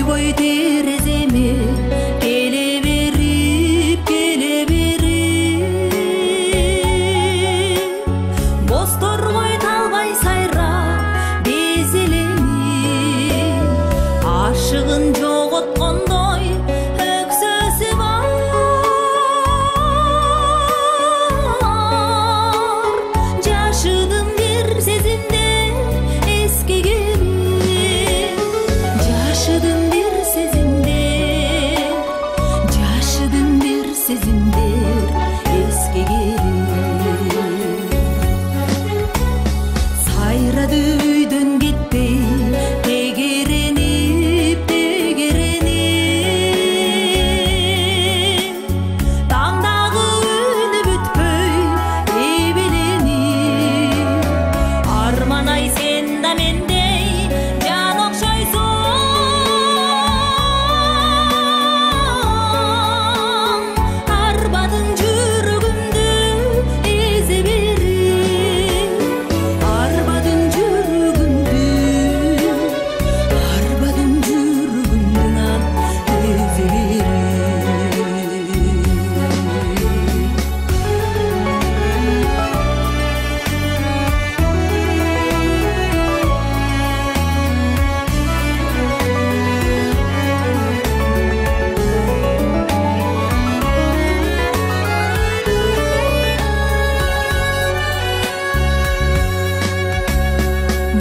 Ойбой тереземе келе берип бозторгой талбай сайрап безелеми ашыгын жоготкондой өксөсү бар жашыдым бир сезимде эске келип жашыдым бир сезимдер эске келип сайрады үйдөн кетпей тегеренип таңдагы үнү бүтпөй эбеленип арман ай сен да мендей жан окшойсуң арбадың жүрөгүмдү эзе берип арбадың жүрөгүмдү нан эзе берип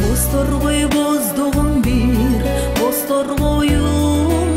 Бозторгой боздогон бир бозторгоюм